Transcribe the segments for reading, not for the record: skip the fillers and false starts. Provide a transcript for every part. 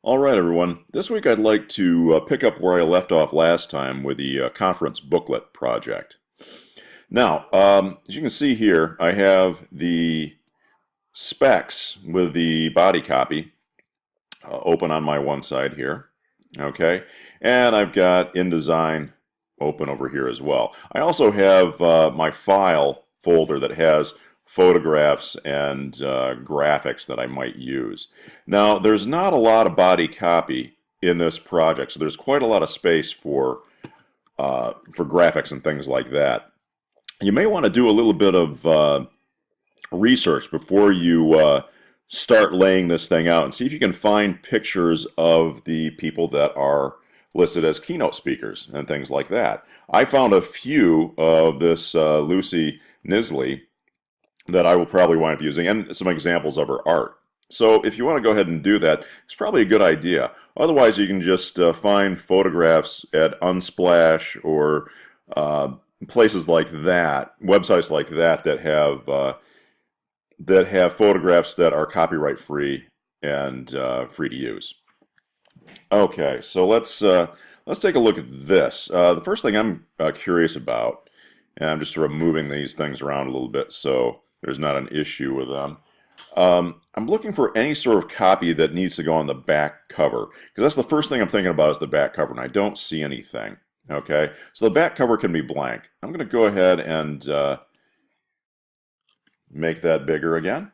All right, everyone. This week I'd like to pick up where I left off last time with the conference booklet project. Now, as you can see here, I have the specs with the body copy open on my one side here. Okay, and I've got InDesign open over here as well. I also have my file folder that has photographs and graphics that I might use. Now, there's not a lot of body copy in this project, so there's quite a lot of space for graphics and things like that. You may want to do a little bit of research before you start laying this thing out and see if you can find pictures of the people that are listed as keynote speakers and things like that. I found a few of this Lucy Nisley that I will probably wind up using, and some examples of her art. So if you want to go ahead and do that, it's probably a good idea. Otherwise, you can just find photographs at Unsplash or places like that, websites like that that have photographs that are copyright free and free to use. Okay, so let's take a look at this. The first thing I'm curious about, and I'm just sort of moving these things around a little bit so there's not an issue with them. I'm looking for any sort of copy that needs to go on the back cover, because that's the first thing I'm thinking about is the back cover, and I don't see anything. Okay, so the back cover can be blank. I'm going to go ahead and make that bigger again.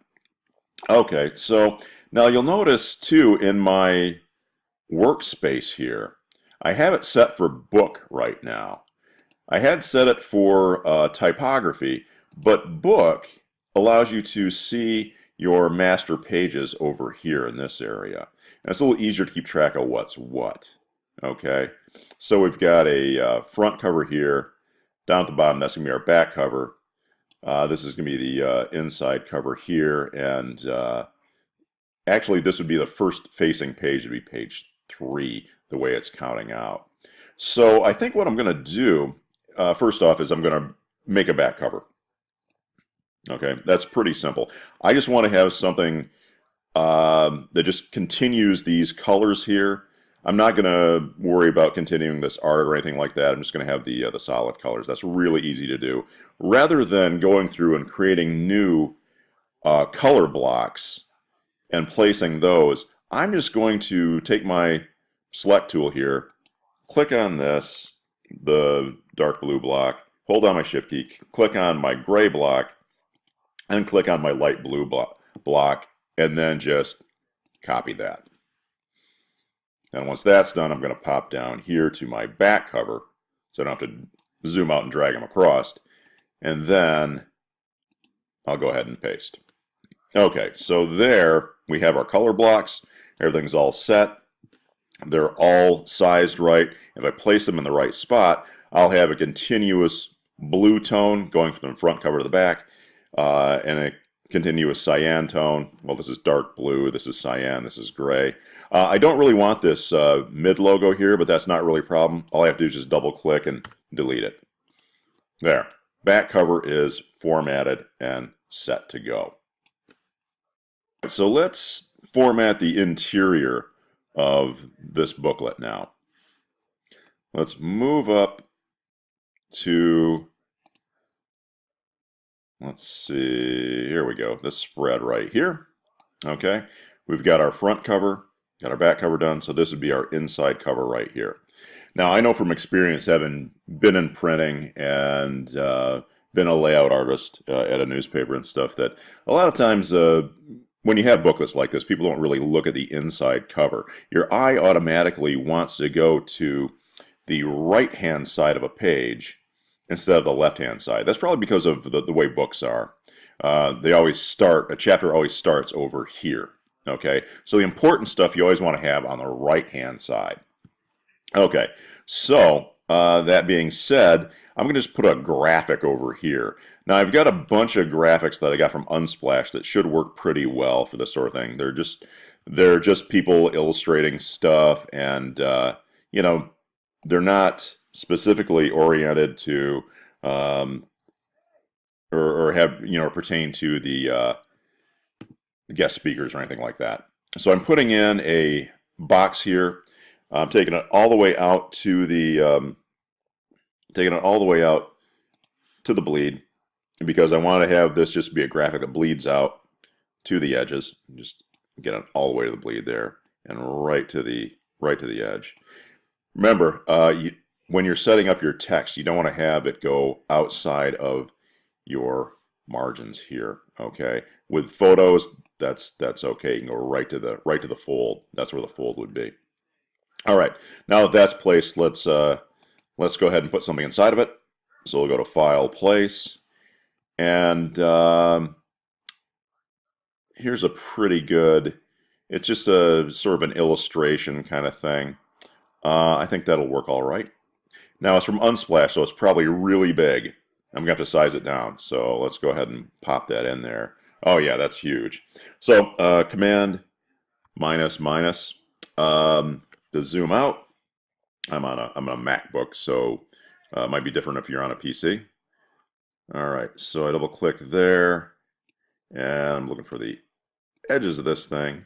Okay, so now you'll notice too in my workspace here, I have it set for book right now. I had set it for typography, but book allows you to see your master pages over here in this area. And it's a little easier to keep track of what's what. Okay, so we've got a front cover here. Down at the bottom, that's going to be our back cover. This is going to be the inside cover here, and actually this would be the first facing page, would be page 3, the way it's counting out. So I think what I'm going to do, first off, is I'm going to make a back cover. Okay, that's pretty simple. I just want to have something that just continues these colors here. I'm not going to worry about continuing this art or anything like that. I'm just going to have the solid colors. That's really easy to do. Rather than going through and creating new color blocks and placing those, I'm just going to take my select tool here, click on this, the dark blue block, hold down my shift key, click on my gray block, and click on my light blue block, and then just copy that. And once that's done, I'm going to pop down here to my back cover, so I don't have to zoom out and drag them across, and then I'll go ahead and paste. Okay, so there we have our color blocks. Everything's all set. They're all sized right. If I place them in the right spot, I'll have a continuous blue tone going from the front cover to the back, and a continuous cyan tone. Well, this is dark blue, this is cyan, this is gray. I don't really want this mid logo here, but that's not really a problem. All I have to do is just double click and delete it. There. Back cover is formatted and set to go. So let's format the interior of this booklet now. Let's move up to, let's see, here we go, this spread right here. Okay, we've got our front cover, got our back cover done, so this would be our inside cover right here. Now, I know from experience, having been in printing and been a layout artist at a newspaper and stuff, that a lot of times when you have booklets like this, people don't really look at the inside cover. Your eye automatically wants to go to the right-hand side of a page instead of the left-hand side. That's probably because of the way books are. They always start, a chapter always starts over here. Okay, so the important stuff you always want to have on the right-hand side. Okay, so that being said, I'm going to just put a graphic over here. Now, I've got a bunch of graphics that I got from Unsplash that should work pretty well for this sort of thing. They're just people illustrating stuff, and you know, they're not specifically oriented to or have, you know, pertain to the guest speakers or anything like that. So I'm putting in a box here. I'm taking it all the way out to the bleed because I want to have this just be a graphic that bleeds out to the edges. Just get it all the way to the bleed there and right to the edge. Remember, when you're setting up your text, you don't want to have it go outside of your margins here. Okay, with photos, that's okay. You can go right to the fold. That's where the fold would be. All right, now that that's placed, let's go ahead and put something inside of it. So we'll go to File, Place, and here's a pretty good. It's just a sort of an illustration kind of thing. I think that'll work all right. Now it's from Unsplash, so it's probably really big. I'm going to have to size it down. So let's go ahead and pop that in there. Oh yeah, that's huge. So Command minus minus to zoom out. I'm on a MacBook, so it might be different if you're on a PC. All right, so I double click there, and I'm looking for the edges of this thing.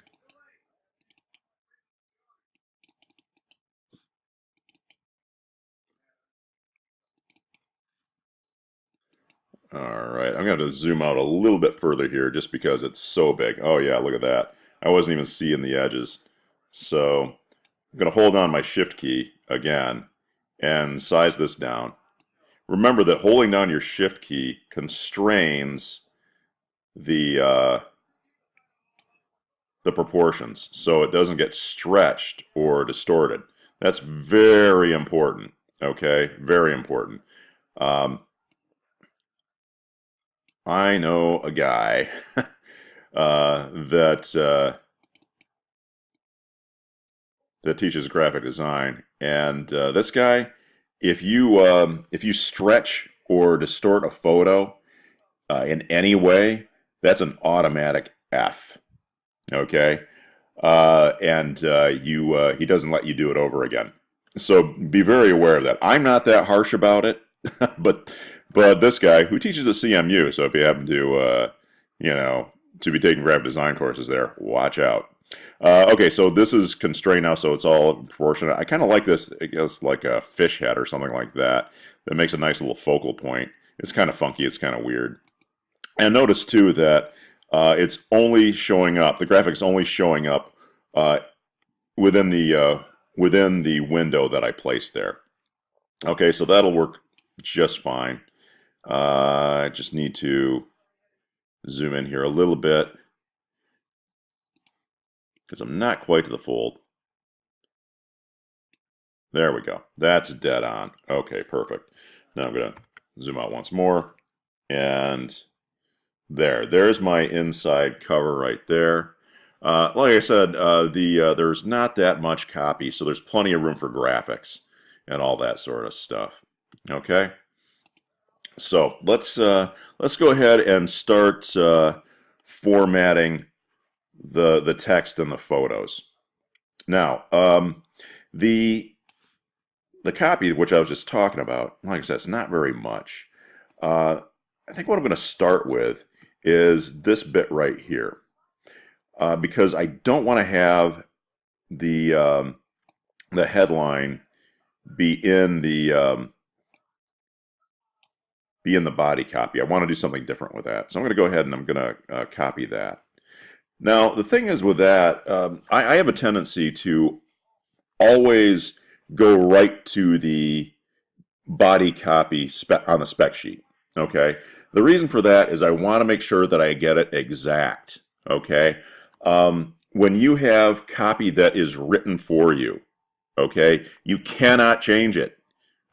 All right, I'm going to zoom out a little bit further here just because it's so big. Oh yeah, look at that. I wasn't even seeing the edges. So I'm going to hold on my Shift key again and size this down. Remember that holding down your Shift key constrains the proportions so it doesn't get stretched or distorted. That's very important. Okay, very important. I know a guy that teaches graphic design, and this guy, if you stretch or distort a photo in any way, that's an automatic F. Okay, he doesn't let you do it over again. So be very aware of that. I'm not that harsh about it, but this guy who teaches at CMU, so if you happen to to be taking graphic design courses there, watch out. Okay, so this is constrained now, so it's all proportionate. I kind of like this. I guess like a fish head or something like that. That makes a nice little focal point. It's kind of funky. It's kind of weird. And notice too that it's only showing up. The graphic is only showing up within the window that I placed there. Okay, so that'll work just fine. I just need to zoom in here a little bit because I'm not quite to the fold. There we go. That's dead on. Okay, perfect. Now I'm going to zoom out once more. And there's my inside cover right there. Like I said, there's not that much copy, so there's plenty of room for graphics and all that sort of stuff. Okay, so let's go ahead and start formatting the text and the photos. Now, the copy which I was just talking about, like I said, it's not very much. I think what I'm going to start with is this bit right here, because I don't want to have the headline be in the body copy. I want to do something different with that, so I'm going to go ahead and I'm going to copy that. Now the thing is with that, I have a tendency to always go right to the body copy on the spec sheet. Okay, the reason for that is I want to make sure that I get it exact. Okay, when you have copy that is written for you, okay, you cannot change it.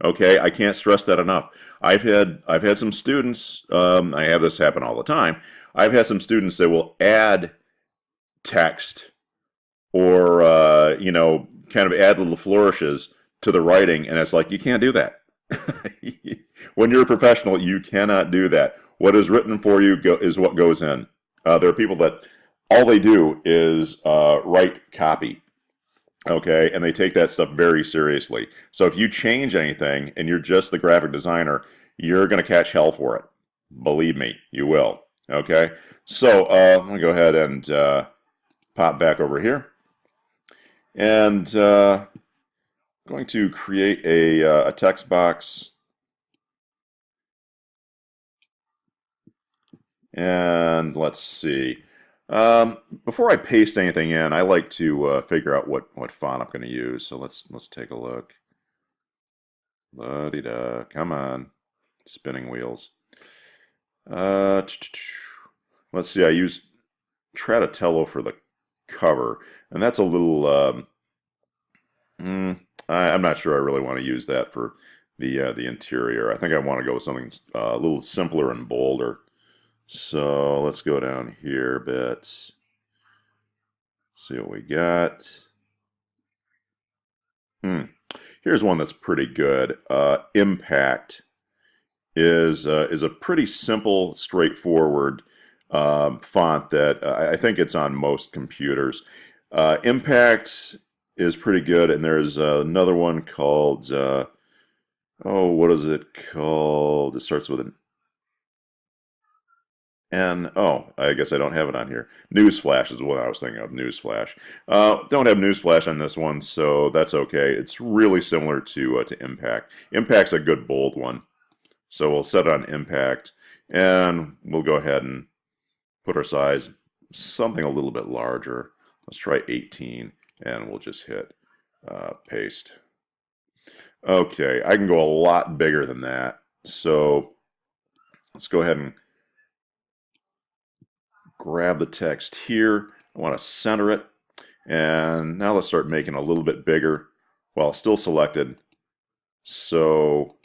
Okay, I can't stress that enough. I've had some students. I have this happen all the time. I've had some students that will add text or kind of add little flourishes to the writing, and it's like you can't do that. When you're a professional, you cannot do that. What is written for you is what goes in. There are people that all they do is write copy, okay, and they take that stuff very seriously. So if you change anything and you're just the graphic designer, you're going to catch hell for it. Believe me, you will. Okay, so I'm going to go ahead and pop back over here. And going to create a text box. And let's see. Before I paste anything in, I like to figure out what font I'm going to use. So let's take a look. La-di-da, come on, spinning wheels. Let's see. I used Tratatello for the cover, and that's a little. I'm not sure I really want to use that for the interior. I think I want to go with something a little simpler and bolder. So let's go down here a bit. See what we got. Here's one that's pretty good. Impact is a pretty simple, straightforward font that I think it's on most computers. Impact is pretty good, and there's another one called what is it called? It starts with an N. Oh, I guess I don't have it on here. Newsflash is what I was thinking of. Newsflash. Don't have Newsflash on this one, so that's okay. It's really similar to Impact. Impact's a good bold one. So we'll set it on Impact, and we'll go ahead and put our size something a little bit larger. Let's try 18, and we'll just hit paste. Okay, I can go a lot bigger than that. So let's go ahead and grab the text here. I want to center it. And now let's start making it a little bit bigger while still selected. So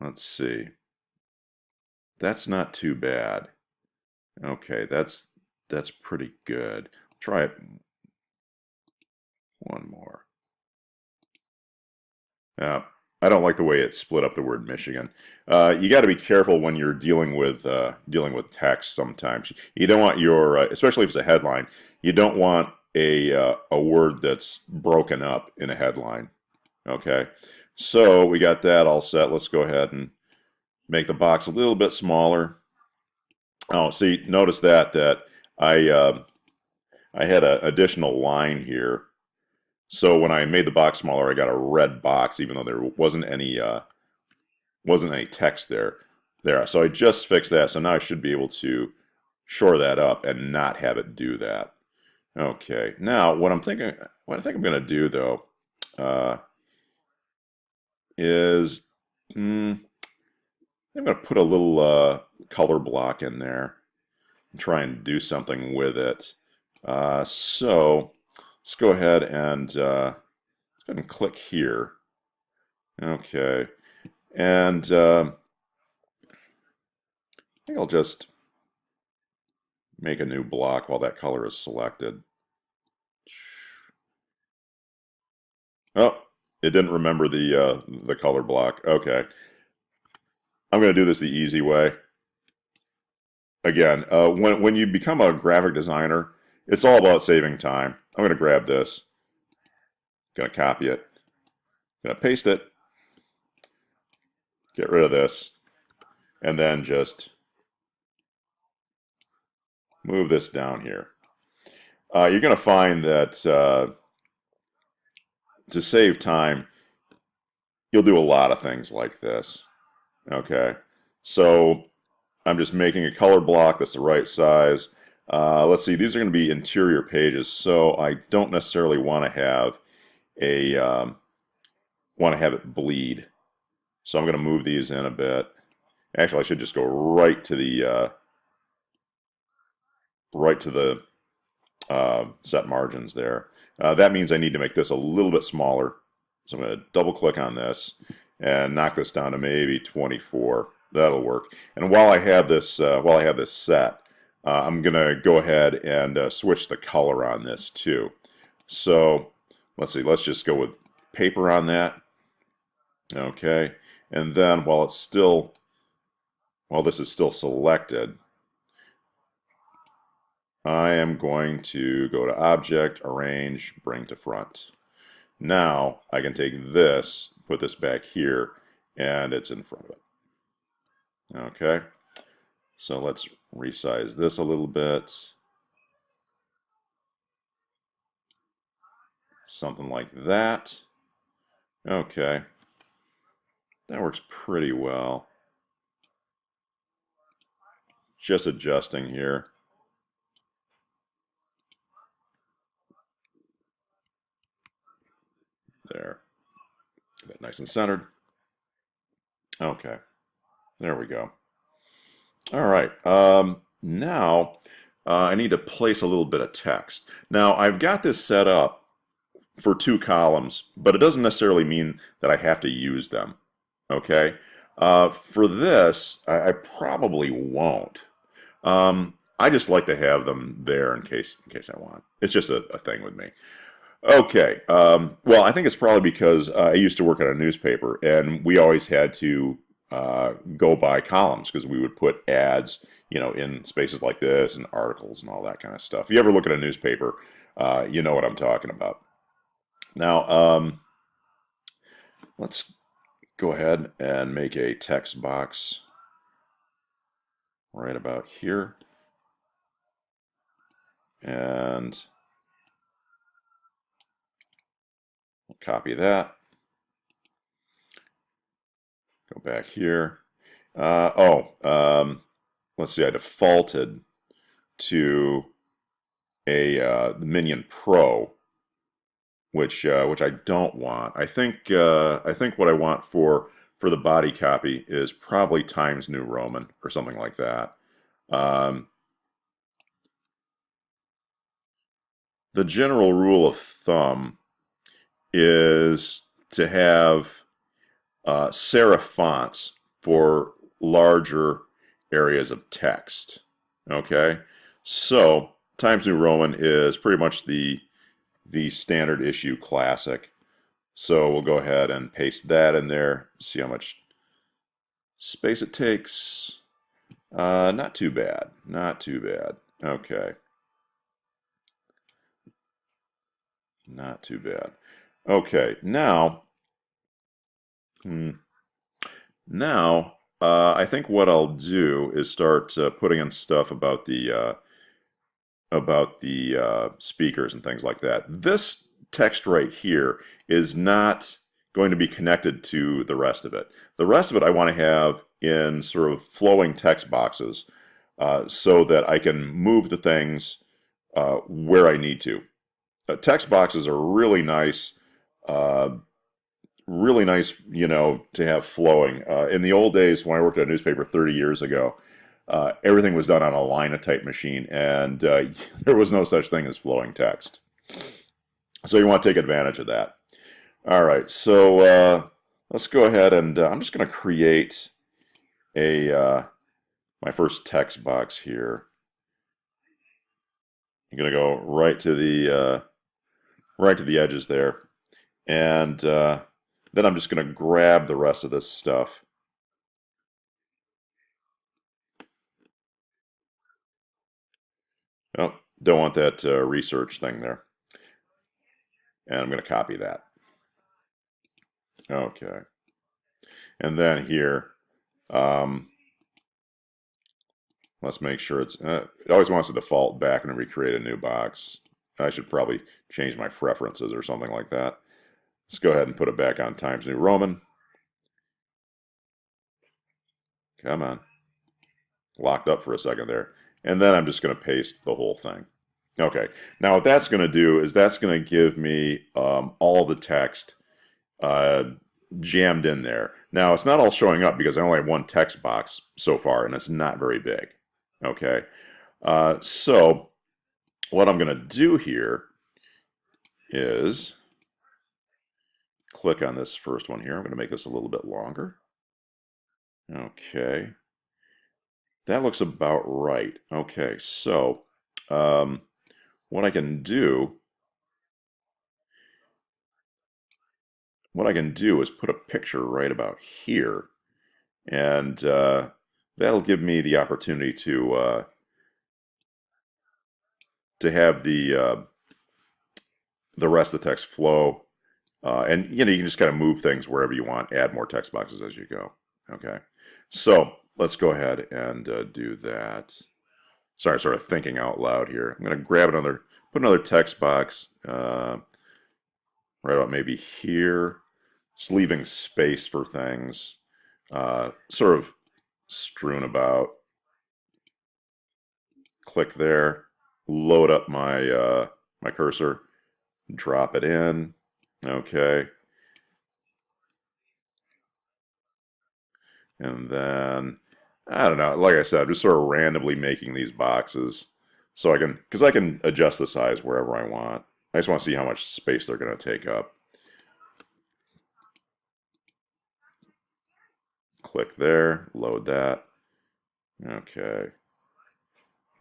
let's see. That's not too bad. Okay, that's pretty good. Try it one more. I don't like the way it split up the word Michigan. You got to be careful when you're dealing with text. Sometimes you don't want your, especially if it's a headline, you don't want a word that's broken up in a headline. Okay, so we got that all set. Let's go ahead and make the box a little bit smaller. Oh, see, notice that I had an additional line here. So when I made the box smaller, I got a red box, even though there wasn't any text there. So I just fixed that. So now I should be able to shore that up and not have it do that. Okay. Now what I think I'm going to do though is I'm going to put a little color block in there and try and do something with it. So let's go ahead and click here. Okay. And I think I'll just make a new block while that color is selected. Oh, it didn't remember the color block. Okay. I'm going to do this the easy way. Again, when you become a graphic designer, it's all about saving time. I'm going to grab this. Going to copy it. Going to paste it. Get rid of this. And then just move this down here. You're going to find that to save time, you'll do a lot of things like this. Okay, so I'm just making a color block that's the right size. Let's see, these are going to be interior pages, so I don't necessarily want to have it bleed. So I'm going to move these in a bit. Actually, I should just go right to the set margins there. That means I need to make this a little bit smaller. So I'm going to double click on this and knock this down to maybe 24. That'll work. And while I have this set, I'm going to go ahead and switch the color on this too. So let's see. Let's just go with paper on that. Okay. And then while this is still selected, I am going to go to Object, Arrange, Bring to Front. Now I can take this, put this back here, and it's in front of it. Okay, so let's resize this a little bit. Something like that. Okay. That works pretty well. Just adjusting here. There. Get that nice and centered. Okay. There we go. All right. Now I need to place a little bit of text. Now I've got this set up for 2 columns, but it doesn't necessarily mean that I have to use them. Okay. For this, I probably won't. I just like to have them there in case I want. It's just a thing with me. Okay. Well, I think it's probably because I used to work at a newspaper, and we always had to go by columns because we would put ads, in spaces like this and articles and all that kind of stuff. If you ever look at a newspaper, you know what I'm talking about. Now, let's go ahead and make a text box right about here. And we'll copy that. Go back here. Let's see, I defaulted to the Minion Pro, which I don't want. I think what I want for the body copy is probably Times New Roman or something like that. The general rule of thumb is to have serif fonts for larger areas of text. Okay, so Times New Roman is pretty much the standard issue classic. So we'll go ahead and paste that in there. See how much space it takes. Not too bad. Not too bad. Okay. Not too bad. Okay, now, I think what I'll do is start putting in stuff about the speakers and things like that. This text right here is not going to be connected to the rest of it. The rest of it I want to have in sort of flowing text boxes so that I can move the things where I need to. Text boxes are really nice, to have flowing. In the old days, when I worked at a newspaper 30 years ago, everything was done on a Linotype machine, and there was no such thing as flowing text. So you want to take advantage of that. All right, so let's go ahead and I'm just going to create my first text box here. I'm going to go right to the edges there, and then I'm just going to grab the rest of this stuff. Oh, don't want that research thing there. And I'm going to copy that. Okay. And then here, let's make sure it always wants to default back and recreate a new box. I should probably change my preferences or something like that. Let's go ahead and put it back on Times New Roman. Come on. Locked up for a second there. And then I'm just going to paste the whole thing. Okay, now what that's going to do is that's going to give me all the text jammed in there. Now it's not all showing up because I only have one text box so far and it's not very big. Okay, so what I'm going to do here is click on this first one here. I'm going to make this a little bit longer. Okay, that looks about right. Okay, so what I can do is put a picture right about here, and that'll give me the opportunity to have the rest of the text flow, and you can just kind of move things wherever you want, add more text boxes as you go. Okay, so let's go ahead and do that. Sorry, sort of thinking out loud here. I'm going to grab put another text box right about maybe here, just leaving space for things, sort of strewn about. Click there, load up my my cursor, drop it in. Okay, and then I don't know. Like I said, just sort of randomly making these boxes so because I can adjust the size wherever I want. I just want to see how much space they're going to take up. Click there, load that. Okay.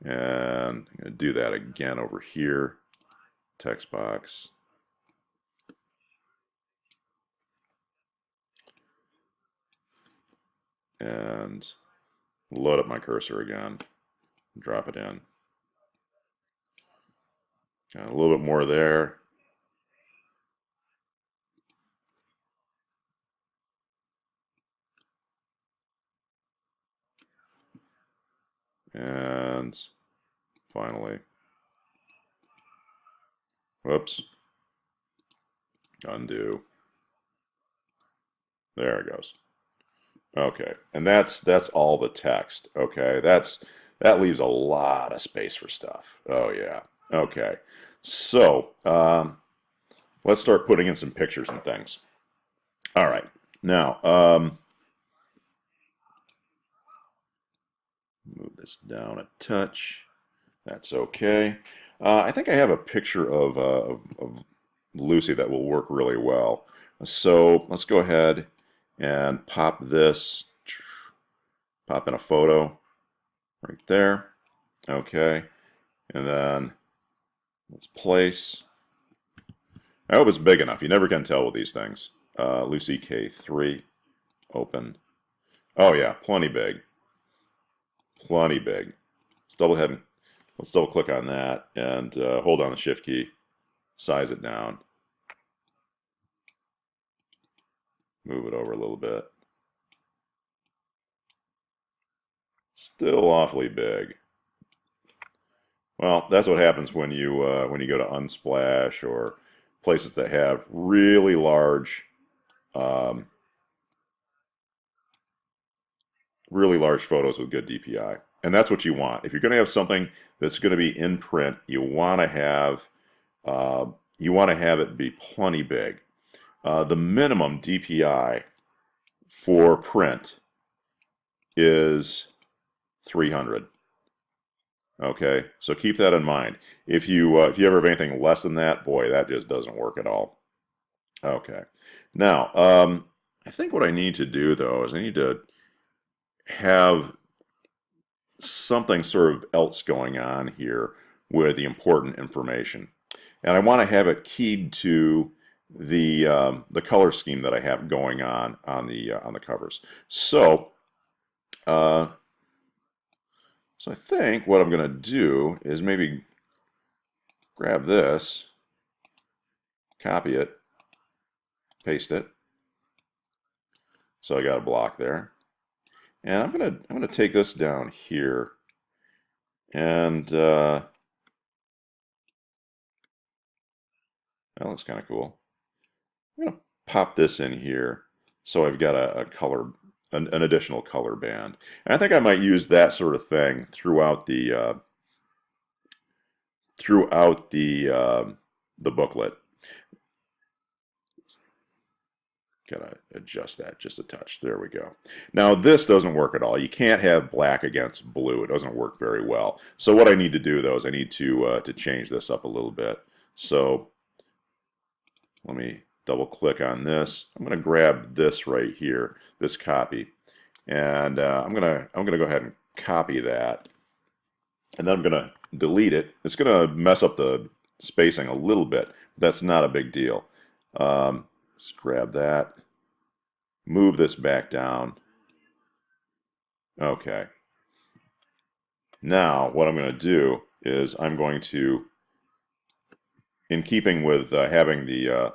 And I'm going to do that again over here. Text box. And load up my cursor again. Drop it in. Got a little bit more there. And finally, whoops, undo. There it goes. Okay, and that's all the text. Okay, that leaves a lot of space for stuff. Oh yeah. Okay, so let's start putting in some pictures and things. All right, now move this down a touch. That's okay. I think I have a picture of Lucy that will work really well. So let's go ahead and pop this, pop in a photo right there. Okay, and then let's place. I hope it's big enough. You never can tell with these things. Lucy K3, open. Oh yeah, plenty big. Plenty big. Let's double click on that and hold down the shift key. Size it down. Move it over a little bit. Still awfully big. Well, that's what happens when you go to Unsplash or places that have really large photos with good DPI. And that's what you want. If you're going to have something that's going to be in print, you want to have it be plenty big. The minimum DPI for print is 300. Okay, so keep that in mind. If you ever have anything less than that, boy, that just doesn't work at all. Okay, now I think what I need to do though is I need to have something sort of else going on here with the important information, and I want to have it keyed to the color scheme that I have going on the covers. So I think what I'm going to do is maybe grab this, copy it, paste it. So I got a block there, and I'm gonna take this down here, and that looks kind of cool. I'm gonna pop this in here, so I've got a color, an additional color band, and I think I might use that sort of thing throughout the booklet. Gotta adjust that just a touch. There we go. Now this doesn't work at all. You can't have black against blue. It doesn't work very well. So what I need to do though is I need to change this up a little bit. So let me double click on this. I'm going to grab this right here, this copy, and I'm gonna go ahead and copy that, and then I'm going to delete it. It's going to mess up the spacing a little bit. But that's not a big deal. Let's grab that. Move this back down. Okay. Now what I'm going to do is I'm going to, in keeping with having the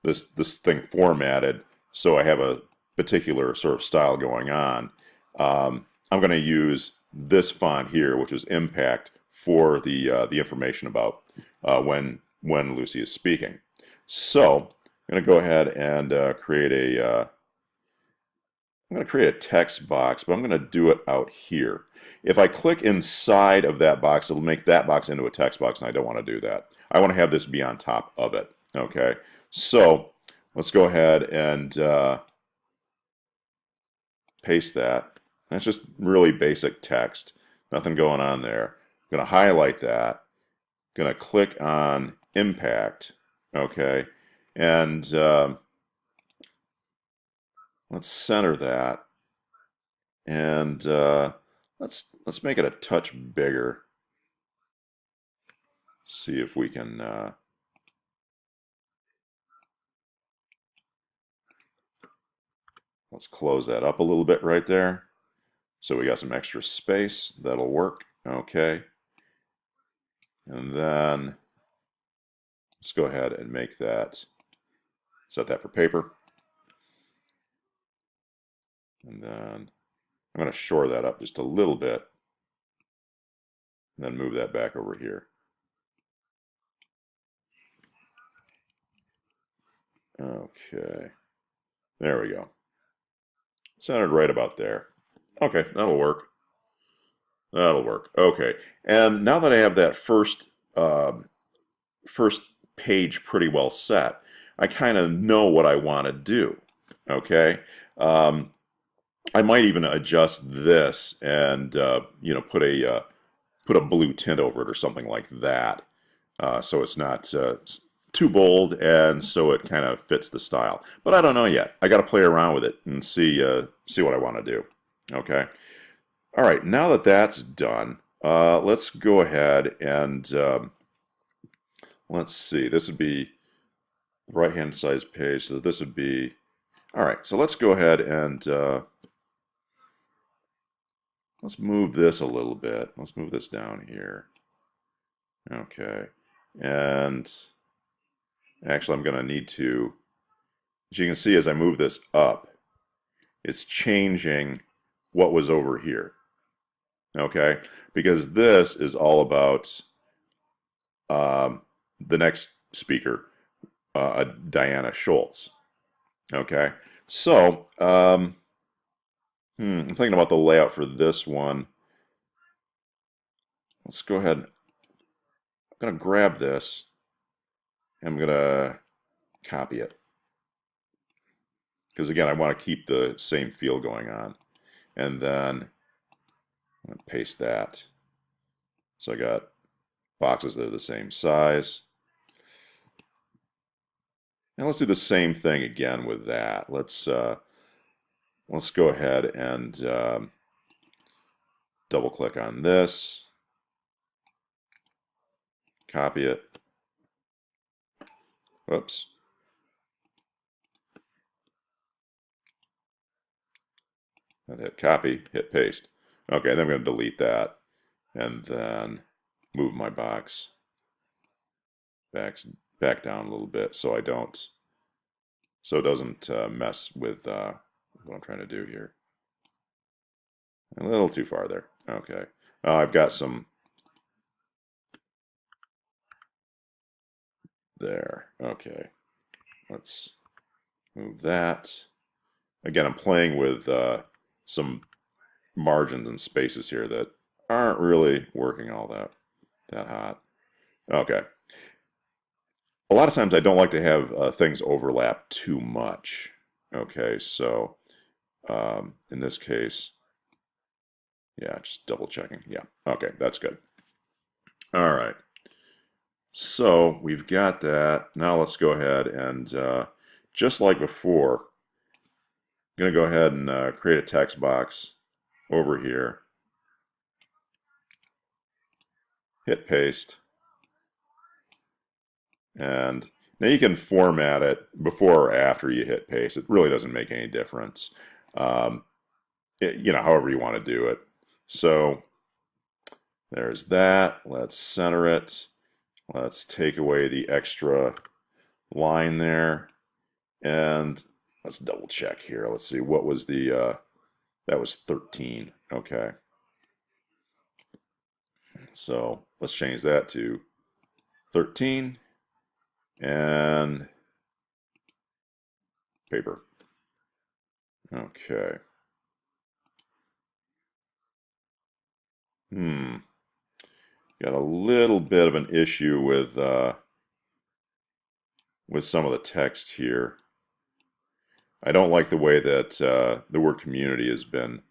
this thing formatted so I have a particular sort of style going on, I'm going to use this font here, which is Impact, for the information about when Lucy is speaking. So I'm going to go ahead and create a I'm going to create a text box, but I'm going to do it out here. If I click inside of that box, it'll make that box into a text box, and I don't want to do that. I want to have this be on top of it. Okay, so let's go ahead and paste that. That's just really basic text. Nothing going on there. I'm going to highlight that. Going to click on impact. Okay, and let's center that. And let's make it a touch bigger. See if we can let's close that up a little bit right there. So we got some extra space. That'll work. Okay. And then let's go ahead and make that, set that for paper. And then I'm going to shore that up just a little bit. And then move that back over here. Okay. There we go. Centered right about there. Okay, that'll work. That'll work. Okay. And now that I have that first page pretty well set, I kind of know what I want to do. Okay. I might even adjust this and put a blue tint over it or something like that, so it's not too bold and so it kind of fits the style. But I don't know yet. I got to play around with it and see what I want to do. Okay. All right. Now that that's done, let's go ahead and let's see. This would be the right-hand side page. So this would be all right. So let's go ahead and let's move this a little bit. Let's move this down here. Okay. And actually, I'm going to need to, as you can see, as I move this up, it's changing what was over here. Okay. Because this is all about the next speaker, Diana Schultz. Okay. So, I'm thinking about the layout for this one. Let's go ahead. I'm going to grab this. I'm going to copy it. Because again, I want to keep the same feel going on. And then I'm going to paste that. So I got boxes that are the same size. And let's do the same thing again with that. Let's go ahead and double click on this. Copy it. Whoops. And hit copy, hit paste. Okay, then I'm going to delete that and then move my box back down a little bit so it doesn't mess with what I'm trying to do here. A little too far there. Okay. I've got some there. Okay. Let's move that. Again, I'm playing with some margins and spaces here that aren't really working all that hot. Okay. A lot of times I don't like to have things overlap too much. Okay, so in this case, yeah, just double checking. Yeah, okay, that's good. All right. So we've got that. Now let's go ahead and just like before, I'm going to go ahead and create a text box over here. Hit paste. And now you can format it before or after you hit paste. It really doesn't make any difference. However you want to do it. So there's that. Let's center it. Let's take away the extra line there. And let's double check here. Let's see, what was the, that was 13. Okay. So let's change that to 13. And paper. Okay. Got a little bit of an issue with some of the text here. I don't like the way that the word community has been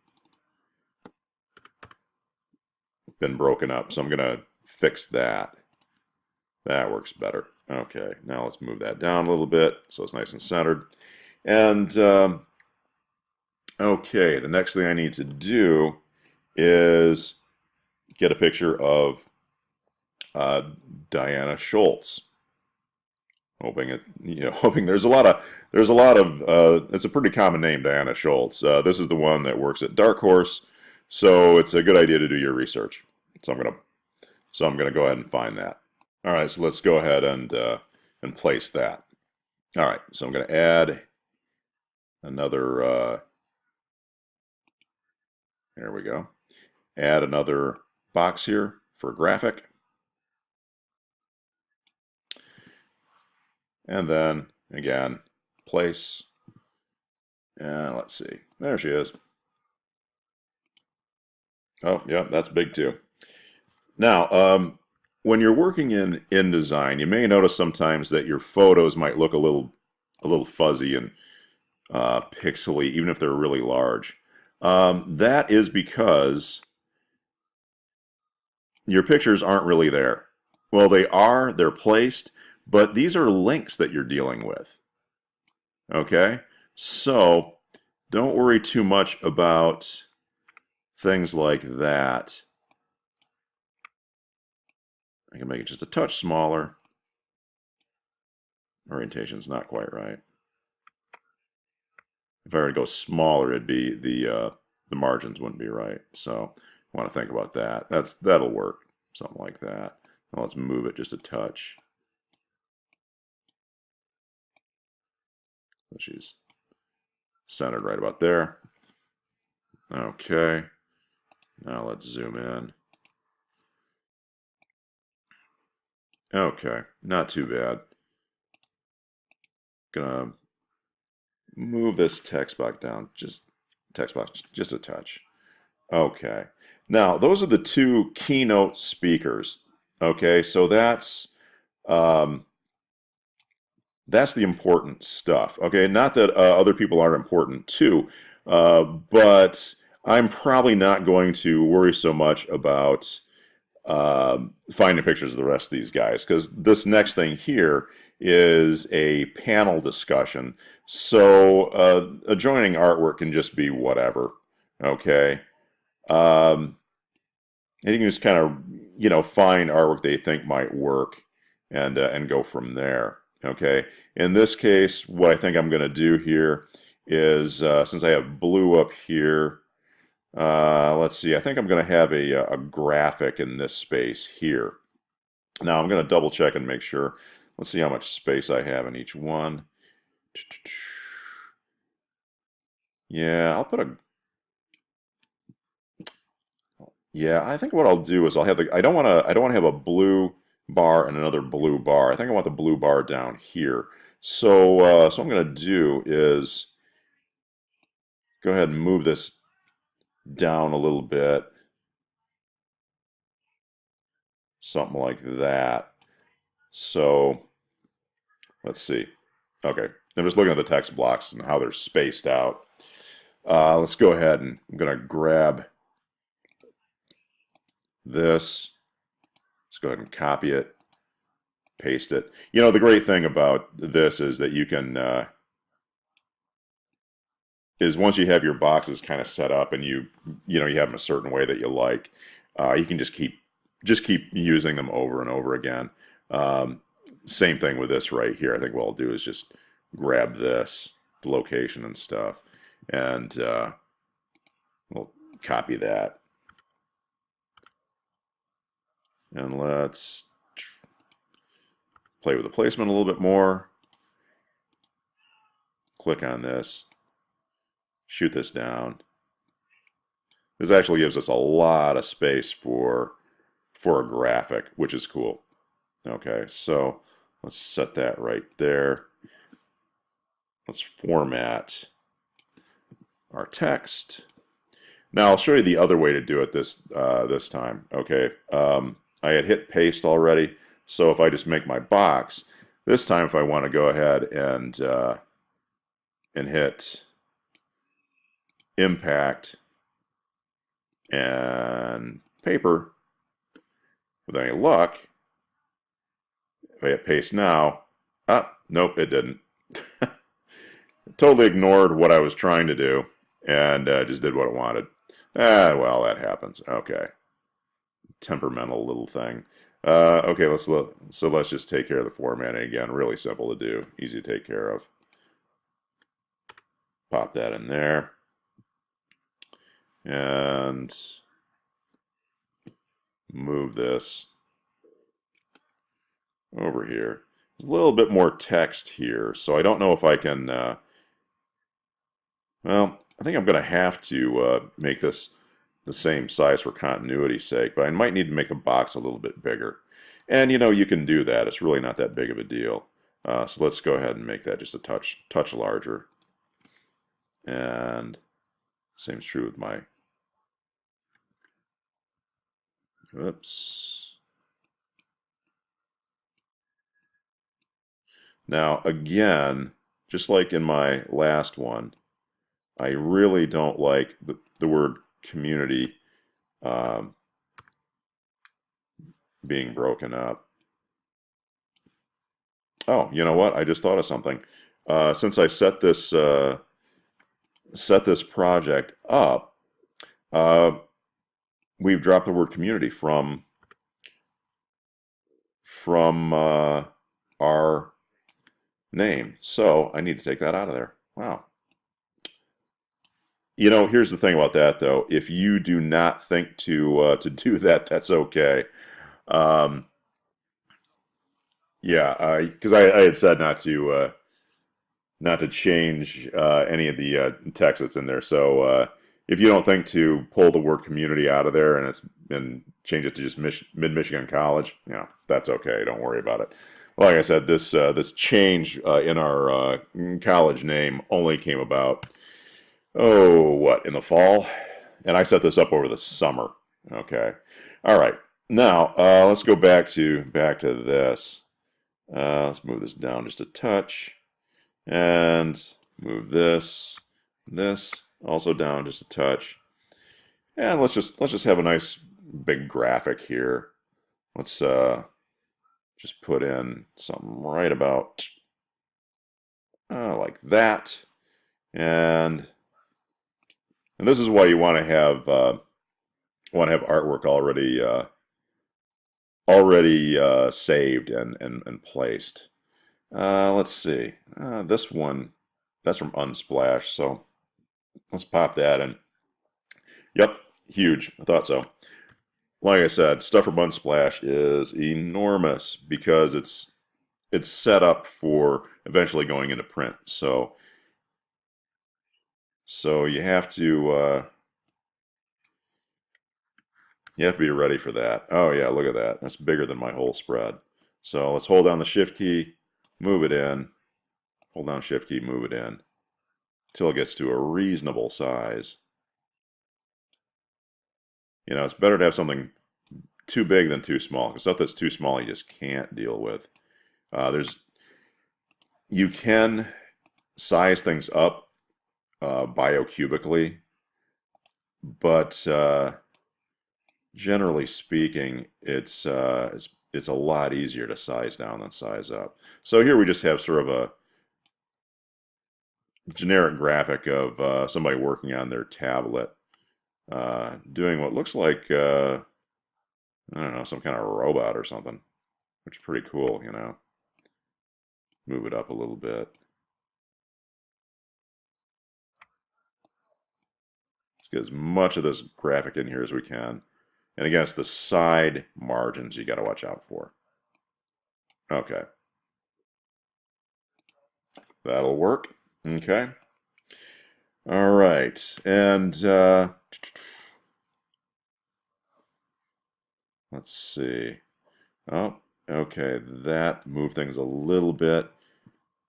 broken up, so I'm going to fix that. That works better. Okay, now let's move that down a little bit so it's nice and centered. And okay, the next thing I need to do is get a picture of Diana Schultz. Hoping it, hoping there's a lot of it's a pretty common name, Diana Schultz. This is the one that works at Dark Horse, so it's a good idea to do your research. So I'm gonna go ahead and find that. All right, so let's go ahead and place that. All right, so I'm gonna add another. There we go. Add another box here for graphic. And then, again, place. And let's see. There she is. Oh, yeah, that's big too. Now, when you're working in InDesign, you may notice sometimes that your photos might look a little fuzzy and pixely, even if they're really large. That is because your pictures aren't really there. Well, they are, they're placed, but these are links that you're dealing with. Okay? So, don't worry too much about things like that. I can make it just a touch smaller. Orientation's not quite right. If I were to go smaller, it'd be the margins wouldn't be right. So I want to think about that. That'll work. Something like that. Now let's move it just a touch. So she's centered right about there. Okay. Now let's zoom in. Okay, not too bad. Gonna move this text box down, just a touch. Okay. Now, those are the two keynote speakers. Okay, so that's the important stuff. Okay, not that other people aren't important too, but I'm probably not going to worry so much about finding pictures of the rest of these guys, because this next thing here is a panel discussion. So adjoining artwork can just be whatever. Okay. And you can just kind of, find artwork they think might work and go from there. Okay. In this case, what I think I'm going to do here is, since I have blue up here, let's see, I think I'm going to have a graphic in this space here. Now I'm going to double check and make sure. Let's see how much space I have in each one. Yeah, I'll put a... Yeah, I think what I'll do is I'll have I don't want to have a blue bar and another blue bar. I think I want the blue bar down here. So, so what I'm going to do is go ahead and move this down a little bit. Something like that. So, let's see. Okay, I'm just looking at the text blocks and how they're spaced out. Let's go ahead and I'm going to grab this. Let's go ahead and copy it, paste it. The great thing about this is that you can, is once you have your boxes kind of set up and you have them a certain way that you like, you can just keep using them over and over again. Same thing with this right here. I think what I'll do is just grab this, the location and stuff, and we'll copy that. And let's play with the placement a little bit more. Click on this. Shoot this down. This actually gives us a lot of space for a graphic, which is cool. Okay, so let's set that right there. let's format our text. Now I'll show you the other way to do it this time. Okay, I had hit paste already, so if I just make my box, this time if I want to go ahead and hit impact and paper, with any luck, if I hit paste now, nope, it didn't. Totally ignored what I was trying to do and just did what it wanted. Well, that happens. Okay. Temperamental little thing. Okay, let's look. So let's just take care of the formatting again. Really simple to do. Easy to take care of. Pop that in there. And move this over here. There's a little bit more text here, so I don't know if I can... well, I think I'm going to have to make this the same size for continuity's sake, but I might need to make the box a little bit bigger. And you know, you can do that. It's really not that big of a deal. So let's go ahead and make that just a touch larger. And same's true with my... Oops. Now, again, just like in my last one, I really don't like the word community being broken up. Oh, you know what? I just thought of something. Since I set this project up, we've dropped the word community from our name. So I need to take that out of there. Wow. You know, here's the thing about that, though. If you do not think to do that, that's okay. Yeah, because I had said not to change any of the text that's in there. So if you don't think to pull the word community out of there and change it to just Mid-Michigan College, you know, that's okay. Don't worry about it. Like I said, this change in our college name only came about, in the fall? And I set this up over the summer. Okay. All right. Now, let's go back to this. Let's move this down just a touch. And move this also down just a touch. And let's just have a nice big graphic here. Let's just put in something right about like that. And this is why you want to have artwork already saved and placed. Let's see. This one, that's from Unsplash, so let's pop that in. Yep, huge. I thought so. Like I said, stuff from Unsplash is enormous because it's set up for eventually going into print. So you have to be ready for that. Oh yeah, look at that. That's bigger than my whole spread. So let's hold down the Shift key, move it in, hold down Shift key, move it in, until it gets to a reasonable size. You know, it's better to have something too big than too small, because stuff that's too small you just can't deal with. You can size things up biocubically, but generally speaking, it's a lot easier to size down than size up. So here we just have sort of a generic graphic of somebody working on their tablet, doing what looks like, I don't know, some kind of robot or something, which is pretty cool, you know. Move it up a little bit. Let's get as much of this graphic in here as we can. And again, it's the side margins you got to watch out for. Okay. That'll work. Okay. All right. And let's see. Oh, okay. That moved things a little bit.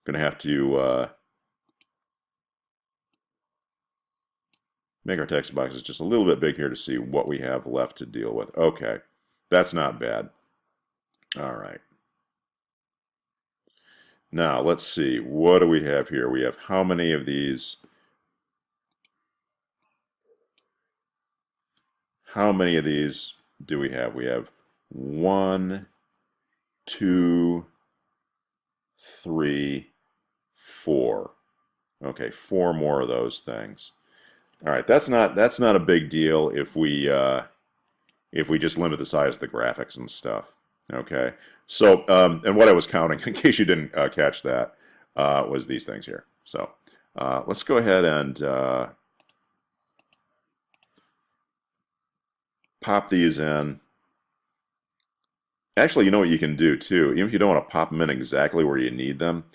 Going to have to make our text boxes just a little bit big here to see what we have left to deal with. Okay, that's not bad. All right. Now, let's see. What do we have here? We have how many of these? How many of these do we have? We have 1, 2, 3, 4. Okay, 4 more of those things. All right, that's not a big deal if we just limit the size of the graphics and stuff. Okay, so and what I was counting, in case you didn't catch that, was these things here. So let's go ahead and pop these in. Actually, you know what you can do too. Even if you don't want to pop them in exactly where you need them,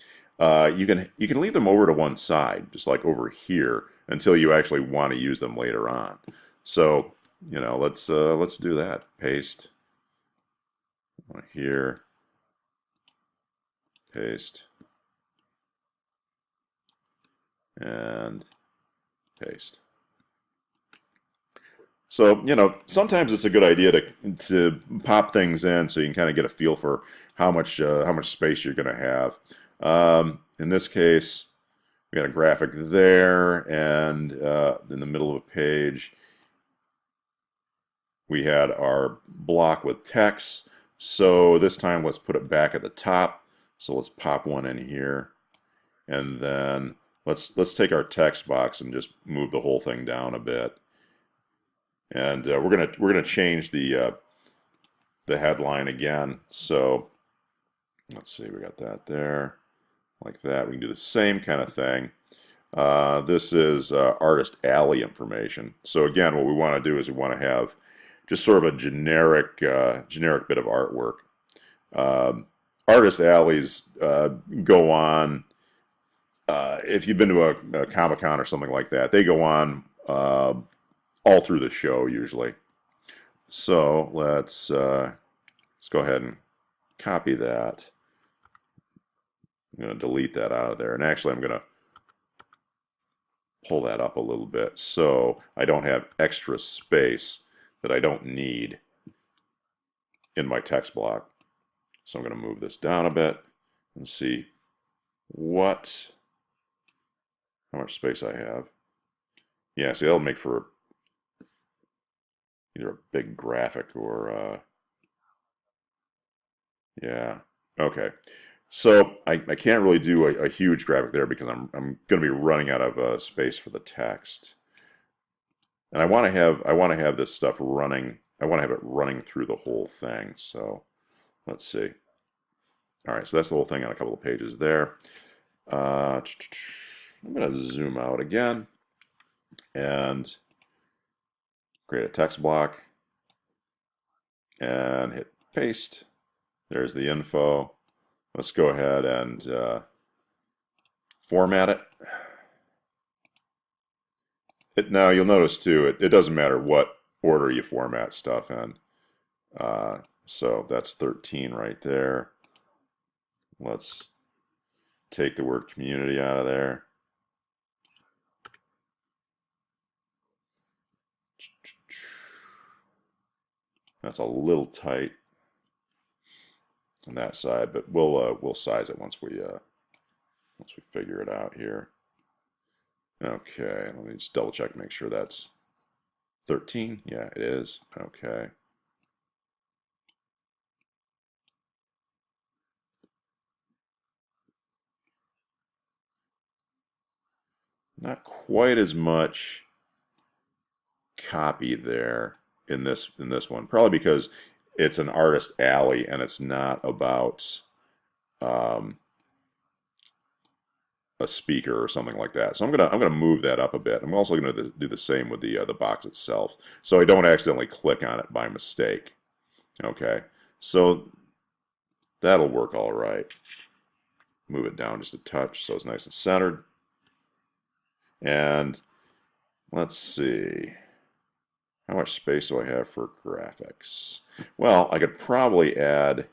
you can leave them over to one side, just like over here, until you actually want to use them later on. So let's do that. Paste here, paste, and paste. So, sometimes it's a good idea to pop things in so you can kind of get a feel for how much space you're going to have. In this case, we got a graphic there, and in the middle of a page, we had our block with text. So this time, let's put it back at the top. So let's pop one in here, and then let's take our text box and just move the whole thing down a bit. And we're gonna change the headline again. So let's see, we got that there, like that. We can do the same kind of thing. This is Artist Alley information. So again, what we want to do is we want to have just sort of a generic bit of artwork. Artist alleys go on. If you've been to a Comic-Con or something like that, they go on all through the show usually. So let's go ahead and copy that. I'm going to delete that out of there, and actually I'm going to pull that up a little bit so I don't have extra space that I don't need in my text block. So I'm going to move this down a bit and see how much space I have. Yeah, see, that'll make for either a big graphic or yeah. Okay. So I can't really do a huge graphic there because I'm going to be running out of space for the text, and I want to have this stuff running. I want to have it running through the whole thing. So let's see. All right, so that's the whole thing on a couple of pages there. I'm going to zoom out again and create a text block and hit paste. There's the info. Let's go ahead and format it. Now you'll notice too, it doesn't matter what order you format stuff in. So that's 13 right there. Let's take the word community out of there. That's a little tight on that side, but we'll size it once we figure it out here. Okay, let me just double check, make sure that's 13. Yeah, it is. Okay. Not quite as much copy there in this one, probably because it's an artist alley and it's not about a speaker or something like that. So I'm gonna move that up a bit. I'm also gonna do the same with the box itself, so I don't accidentally click on it by mistake. Okay, so that'll work all right. Move it down just a touch so it's nice and centered. And let's see. How much space do I have for graphics? Well, I could probably add,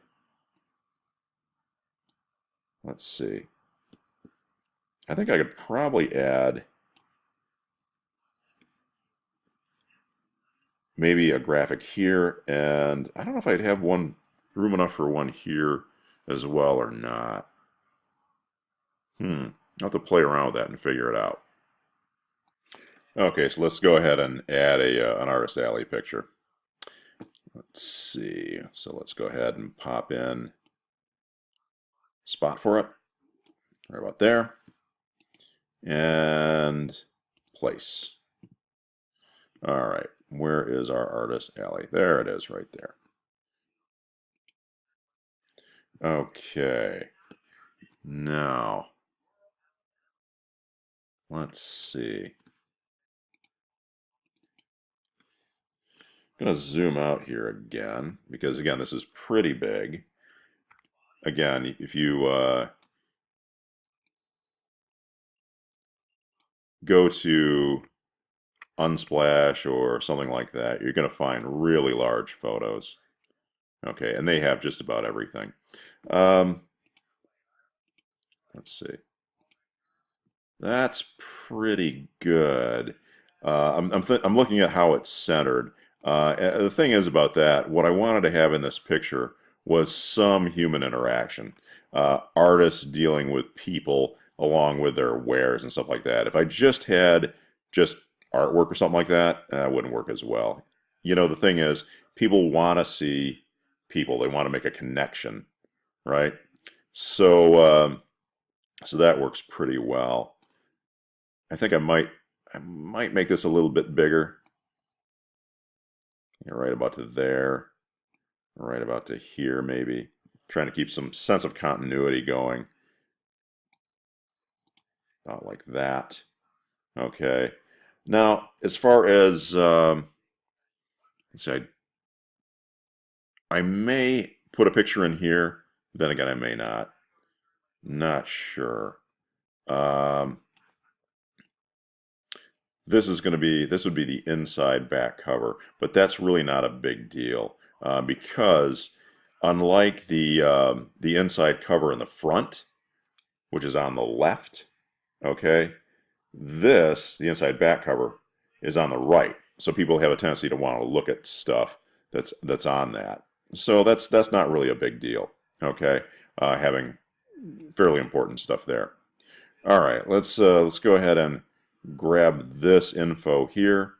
let's see. I think I could probably add maybe a graphic here, and I don't know if I'd have one room enough for one here as well or not. I'll have to play around with that and figure it out. Okay, so let's go ahead and add an Artist Alley picture. Let's see. So let's go ahead and pop in spot for it. Right about there. And place. All right. Where is our Artist Alley? There it is right there. Okay. Now, let's see. I'm going to zoom out here again because, again, this is pretty big. Again, if you go to Unsplash or something like that, you're going to find really large photos. Okay, and they have just about everything. Let's see. That's pretty good. I'm looking at how it's centered. The thing is about that, what I wanted to have in this picture was some human interaction. Artists dealing with people along with their wares and stuff like that. If I just had just artwork or something like that, that wouldn't work as well. You know, the thing is, people want to see people. They want to make a connection, right? So, so that works pretty well. I think I might make this a little bit bigger. Right about to there, right about to here maybe. Trying to keep some sense of continuity going. About like that. Okay. Now, as far as, let's see, I may put a picture in here. Then again, I may not. Not sure. This would be the inside back cover, but that's really not a big deal because unlike the inside cover in the front, which is on the left, okay, the inside back cover, is on the right. So people have a tendency to want to look at stuff that's on that. So that's not really a big deal, okay, having fairly important stuff there. All right, let's go ahead and grab this info here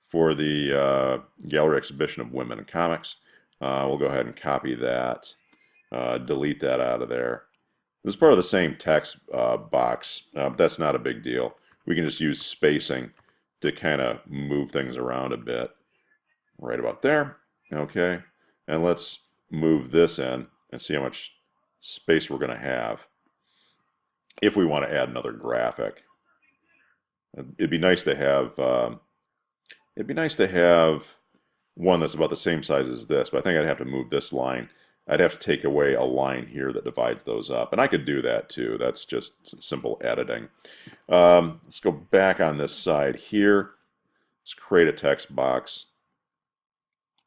for the Gallery Exhibition of Women in Comics. We'll go ahead and copy that, delete that out of there. This is part of the same text box, but that's not a big deal. We can just use spacing to kind of move things around a bit. Right about there. Okay, and let's move this in and see how much space we're going to have if we want to add another graphic. It'd be nice to have one that's about the same size as this, but I think I'd have to move this line. I'd have to take away a line here that divides those up, and I could do that too. That's just simple editing. Let's go back on this side here. Let's create a text box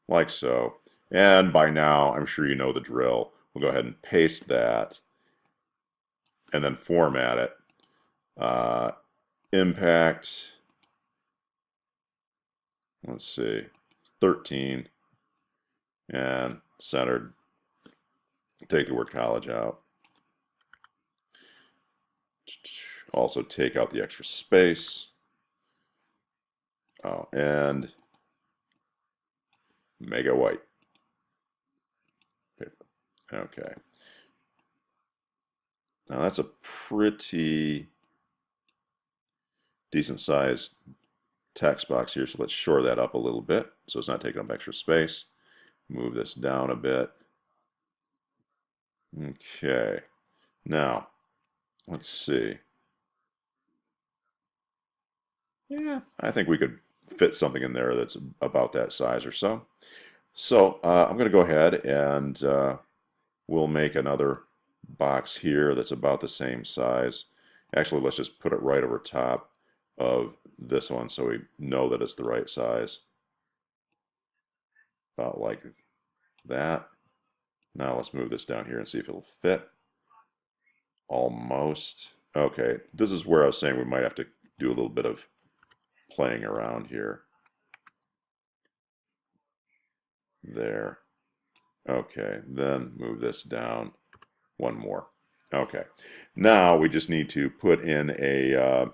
like so. And by now, I'm sure you know the drill. We'll go ahead and paste that and then format it. Impact, let's see, 13, and centered. Take the word college out. Also take out the extra space. Oh, and make it white. Okay. Now that's a pretty decent sized text box here, so let's shore that up a little bit so it's not taking up extra space. Move this down a bit. Okay, now let's see. Yeah, I think we could fit something in there that's about that size or so. So I'm going to go ahead and we'll make another box here that's about the same size. Actually, let's just put it right over top of this one so we know that it's the right size. About like that. Now let's move this down here and see if it'll fit. Almost. Okay, this is where I was saying we might have to do a little bit of playing around here. there. Okay, then move this down one more. Okay, now we just need to put in a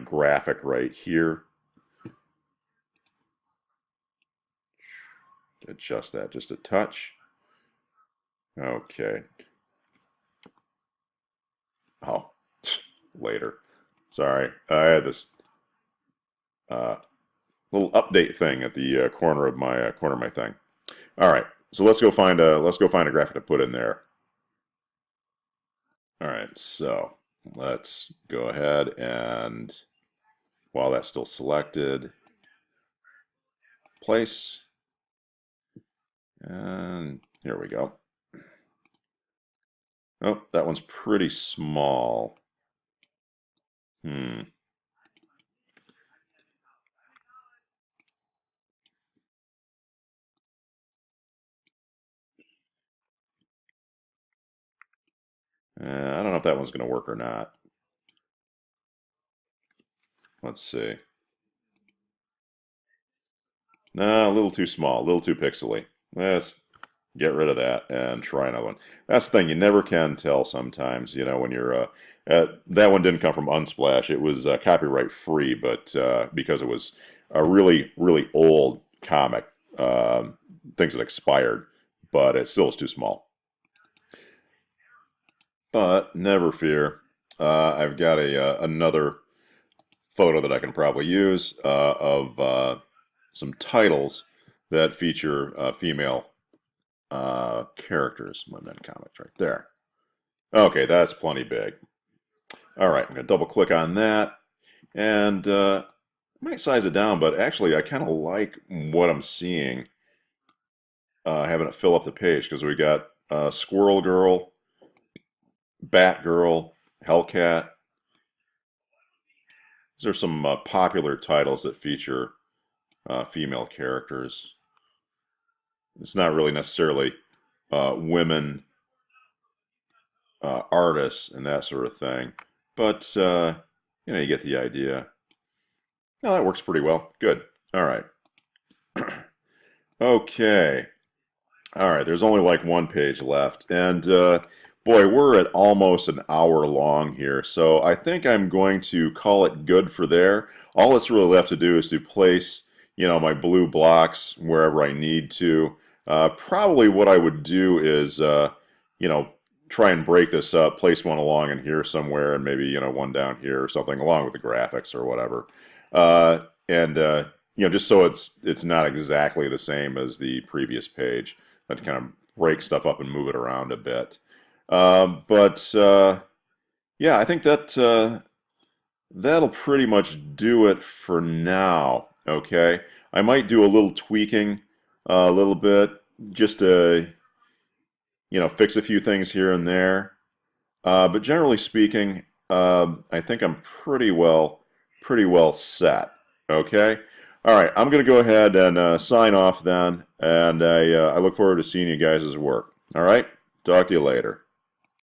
graphic right here. Adjust that just a touch. Okay. Oh, later. Sorry, I had this little update thing at the corner of my thing. All right, so let's go find a graphic to put in there. All right, so let's go ahead and while that's still selected, place, and here we go. Oh, that one's pretty small. I don't know if that one's going to work or not. Let's see. No, a little too small, a little too pixely. Let's get rid of that and try another one. That's the thing, you never can tell sometimes, you know, when you're, that one didn't come from Unsplash. It was copyright free, but because it was a really, really old comic, things that expired, but it still is too small. But never fear, I've got another photo that I can probably use of some titles that feature female characters, women comics right there. Okay, that's plenty big. All right, I'm going to double click on that and I might size it down, but actually I kind of like what I'm seeing having it fill up the page because we got Squirrel Girl, Batgirl, Hellcat. These are some popular titles that feature female characters. It's not really necessarily women artists and that sort of thing, but you know, you get the idea. Now that works pretty well. Good. All right. Okay. All right. There's only like one page left, and boy, we're at almost an hour long here, so I think I'm going to call it good for there. All that's really left to do is to place, you know, my blue blocks wherever I need to. Probably what I would do is, you know, try and break this up, place one along in here somewhere, and maybe, you know, one down here or something, along with the graphics or whatever. And you know, just so it's not exactly the same as the previous page. That kind of break stuff up and move it around a bit. But yeah, I think that that'll pretty much do it for now. Okay, I might do a little tweaking, a little bit, just to, you know, fix a few things here and there. But generally speaking, I think I'm pretty well set. Okay. All right. I'm going to go ahead and sign off then, and I look forward to seeing you guys' work. All right. Talk to you later.